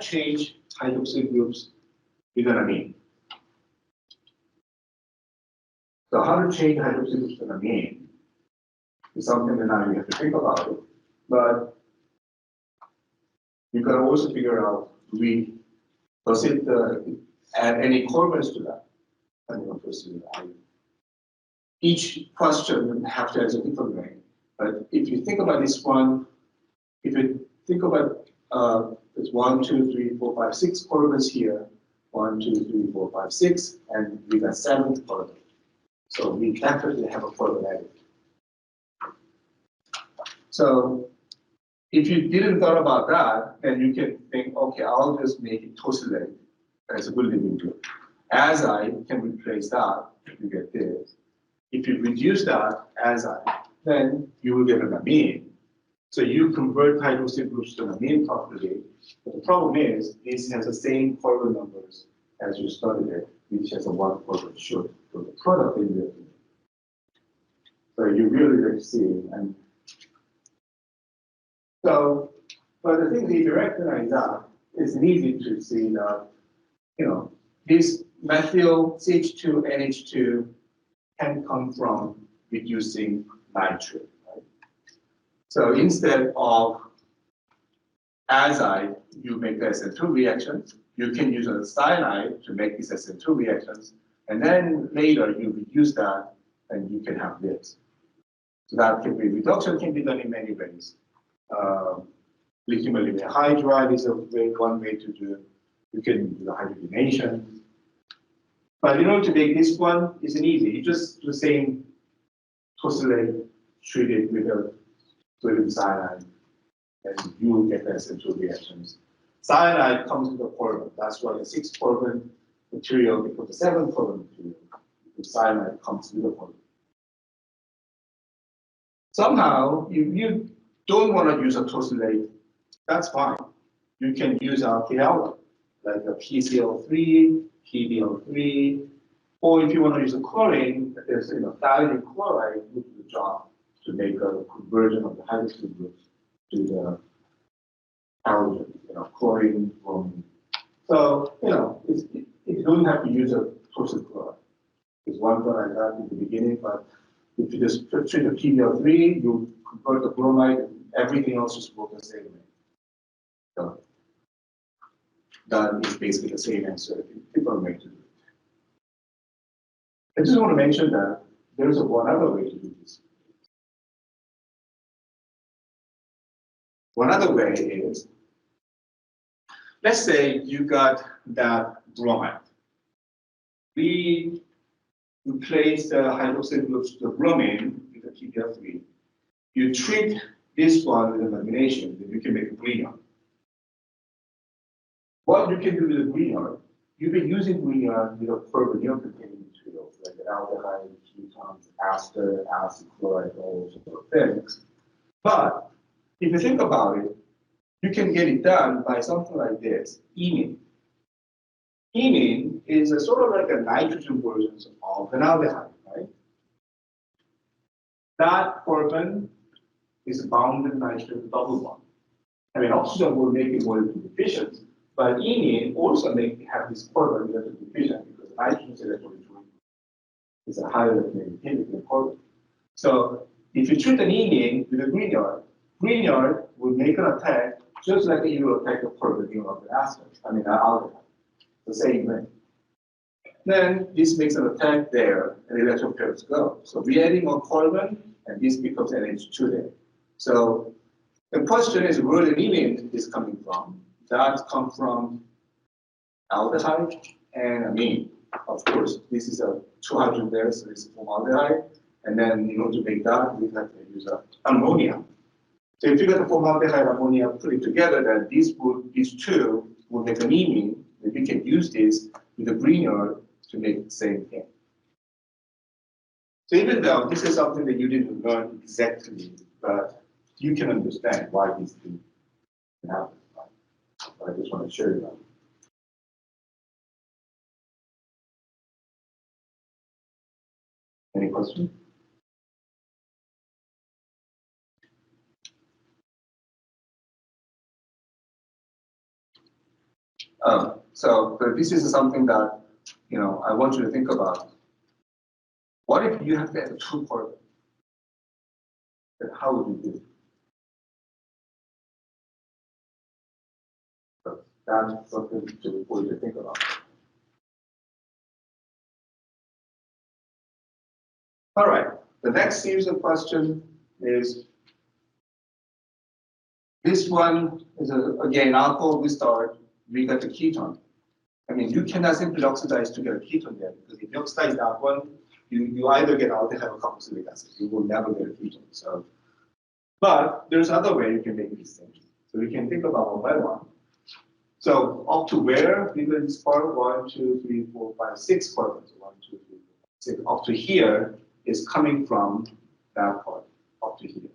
can't change hydroxyl groups with an amine. So how to change hydroxyl groups with an amine is something that now you have to think about it. But you can also figure out, does it add any carbons to that? Each question have to answer a different way. But if you think about this one, if you think about it's 1, 2, 3, 4, 5, 6 carbons here, 1, 2, 3, 4, 5, 6, and we got 7 carbon. So we definitely have a carbon added. So if you didn't thought about that, then you can think, okay, I'll just make it tosylate as a building group. As I can replace that, you get this. If you reduce that as I, then you will get an amine. So you convert hydroxyl groups to an amine properly. But the problem is, this has the same carbon numbers as you studied it, which has a 1 carbon short for the product that you have to make. So you really like to see. And so, but the thing is, if you recognize that, it's easy to see that, this methyl CH2 NH2 can come from reducing nitrogen. Right? So instead of azide, you make the SN2 reactions. You can use a cyanide to make these SN2 reactions, and then later you reduce that, and you can have this. So that can be reduction can be done in many ways. Lithium aluminum hydride is one way to do. You can do the hydrogenation. But in order to make this one, isn't easy. You just do the same tosylate, treat it with a sodium cyanide, and you will get the essential reactions. Cyanide comes with a carbon. That's why the 6 carbon material becomes a 7 carbon material. The cyanide comes with a carbon. Somehow, if you don't want to use a tosylate, that's fine. You can use alkyl, like a PCl3, PBl3, or if you want to use a chlorine, there's thionyl chloride will do the job to make a conversion of the hydroxyl groups to the halogen, chlorine, bromine. So, you don't have to use a tosyl chloride. There's one thing like that in the beginning, but if you just treat the PBl3, you convert the bromide, everything else just works the same way. So that is basically the same answer. Different way to do it. I just want to mention that there's one other way to do this. One other way is, let's say you got that bromide. We replace the hydroxyl groups to the bromine with the PBl3. You treat this one with a lamination, then you can make a Grignard. What you can do with a Grignard, you've been using Grignard with a carbonyl containing materials like aldehyde, ketones, ester, acid, chloride, all sorts of things. But if you think about it, you can get it done by something like this, imine. Imine is a sort of like a nitrogen version of an aldehyde, right? That carbon is bound with nitrogen double bond. I mean, oxygen will make it more efficient, but imine also have this carbon that is efficient because nitrogen's electron is a higher negativity than carbon. So if you treat an imine with a Grignard, Grignard will make an attack just like you will attack the carbonyl of the acid, aldehyde. The same way. Then this makes an attack there, and the electron pairs go. So we're adding more carbon, and this becomes NH2 there. So the question is where the imine is coming from. That comes from aldehyde and amine. Of course, this is a 200 there, so this is formaldehyde. And then in order to make that, we have to use ammonia. So if you get the formaldehyde ammonia put it together, then these two will make an imine. And we can use this with a Grignard to make the same thing. So even though this is something that you didn't learn exactly, but you can understand why these things happen. I just want to show you that. Any questions? So this is something that I want you to think about. What if you have to add two carbon? Then how would you do it? So that's something for you to think about. All right. The next series of questions is this one is again alcohol. We start. We got the ketone. I mean, you cannot simply oxidize to get a ketone there because if you oxidize that one, you either get aldehyde or carboxylic acid. You will never get a ketone. So, but there's another way you can make these things. So we can think about one by one. So up to where we will discard 1, 2, 3, 4, 5, 6 carbons. 1, 2, 3, 4, 5, 6. Up to here is coming from that part up to here.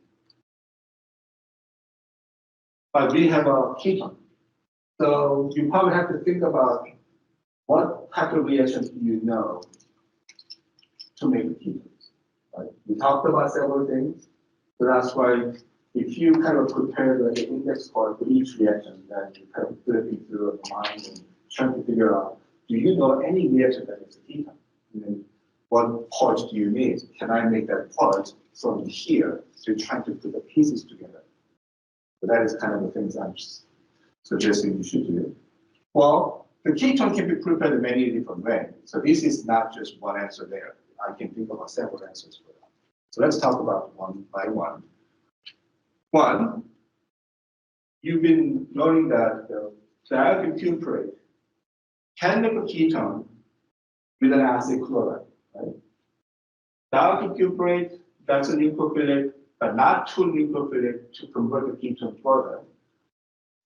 But we have a ketone. So you probably have to think about what type of reactions do you know to make ketones. Right? We talked about several things. So that's why if you kind of prepare the index card for each reaction, then you kind of flipping through your mind and trying to figure out, do you know any reaction that is a ketone? And then what parts do you need? Can I make that part from here? So you're trying to put the pieces together. So that is kind of the things I'm suggesting you should do. Well, the ketone can be prepared in many different ways. So this is not just one answer there. I can think about several answers for that. So let's talk about one by one. One, you've been learning that the dialkyl can make a ketone with an acid chloride, right? Dialkyl, that's a nucleophilic, but not too nucleophilic to convert the ketone further.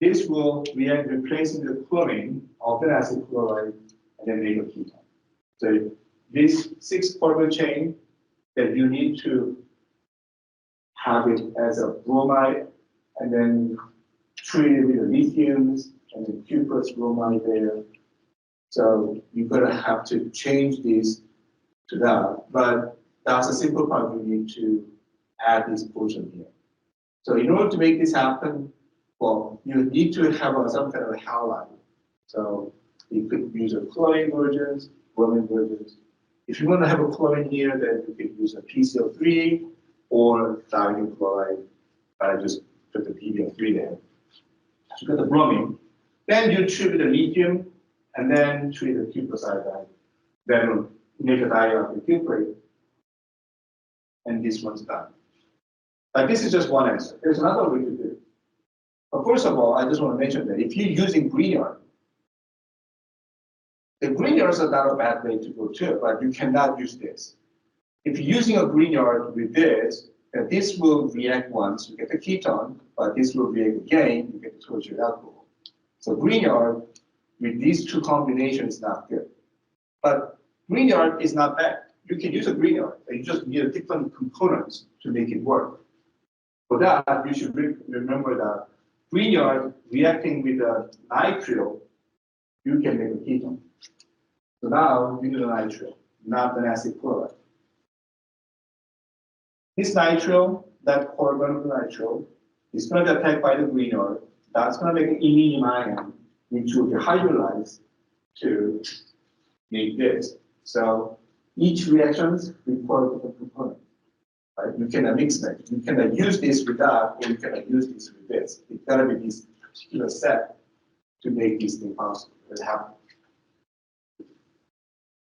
This will react replacing the chlorine of the acid chloride and then make a ketone. So this 6-carbon chain that you need to have it as a bromide and then treat it with the lithiums and then Q plus bromide there. So you're gonna have to change this to that, but that's a simple part. You need to add this portion here. So in order to make this happen, well, you need to have some kind of a halide. So you could use a chlorine versions, bromine versions. If you want to have a chlorine here, then you could use a PCl3 or diamine chloride. I just put the PbO3 there. So you got the bromine. Then you treat with the lithium, and then treat the cuproside. Then make a dialkyl, and this one's done. But this is just one answer. There's another way to do it. But first of all, I just want to mention that if you're using Grignard, the Grignards are not a bad way to go too, but you cannot use this. If you're using a Grignard with this, then this will react once, you get the ketone, but this will react again, you get the tertiary alcohol. So Grignard with these two combinations is not good. But Grignard is not bad. You can use a Grignard, you just need different components to make it work. For that, you should remember that Grignard reacting with a nitrile, you can make a ketone. So now you need a nitrile, not an acid chloride. This nitrile, that carbon of the nitrile, is going to be attacked by the Grignard. That's going to make an iminium ion, which will be hydrolyzed to make this. So each reaction requires different components. Right? You cannot mix them. You cannot use this with that, or you cannot use this with this. It's got to be this particular set to make this thing possible. It happen.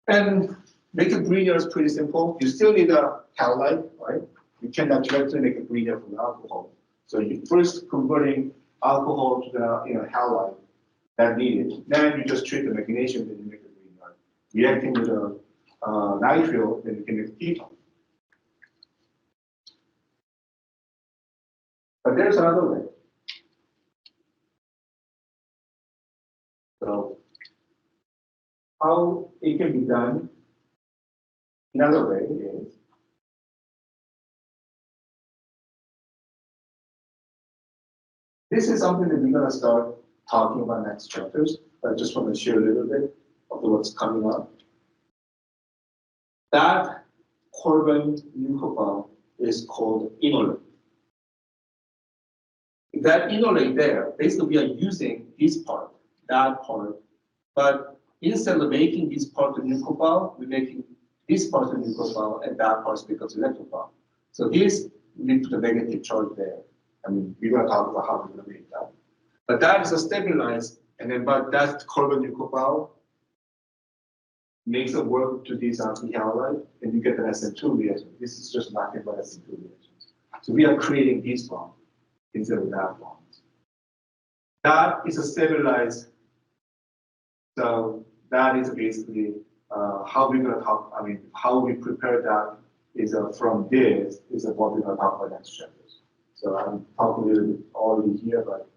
And make a Grignard is pretty simple. You still need a halide, right? You cannot directly make a Grignard from alcohol. So you first converting alcohol to the halide that needed. Then you just treat the magnesium, then you make a Grignard. Reacting with a nitrile, then you can make a ketone. But there's another way. So how it can be done another way is this is something that we're going to start talking about next chapters, but I just want to share a little bit of what's coming up. That carbon nucleophile is called enolate. That enolate there, basically we are using this part. that part. But instead of making this part a nucleophile, we're making this part a nucleophile and that part becomes electrophile. So this leads to the negative charge there. I mean, we're going to talk about how we're going to make that. But that is a stabilized, and then but that carbon nucleophile makes it work to this anti-halide, and you get an SN2 reaction. This is just nothing but SN2 reactions. So we are creating this bond instead of that bond. That is a stabilized. So that is basically how we're going to talk. I mean, how we prepare that is from this is what we're going to talk about next chapters. So I'm talking a little bit already here, but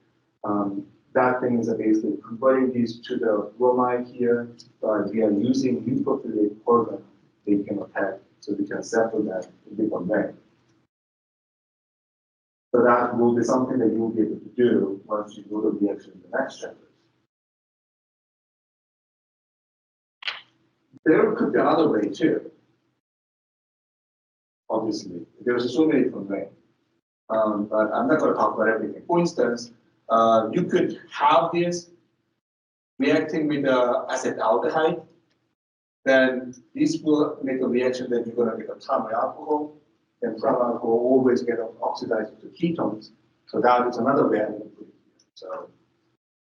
that thing is basically converting these to the bromide here. But we are using nucleophilic carbon they can attack, so we can sample that in different way. So that will be something that you'll be able to do once you go to the reaction in the next chapter. There could be another way too. Obviously, there's so many different ways. But I'm not going to talk about everything. For instance, you could have this reacting with acetaldehyde. Then this will make a reaction that you're going to get a primary alcohol. And primary alcohol always get oxidized to ketones. So that is another way I'm going to put it here. So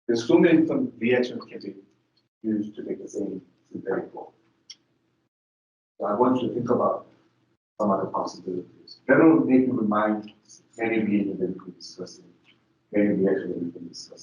there's so many different reactions can be used to make the same synthetic form. So I want you to think about some other possibilities. That will make you remind many reactions that we could discuss, many reactions that we can discuss.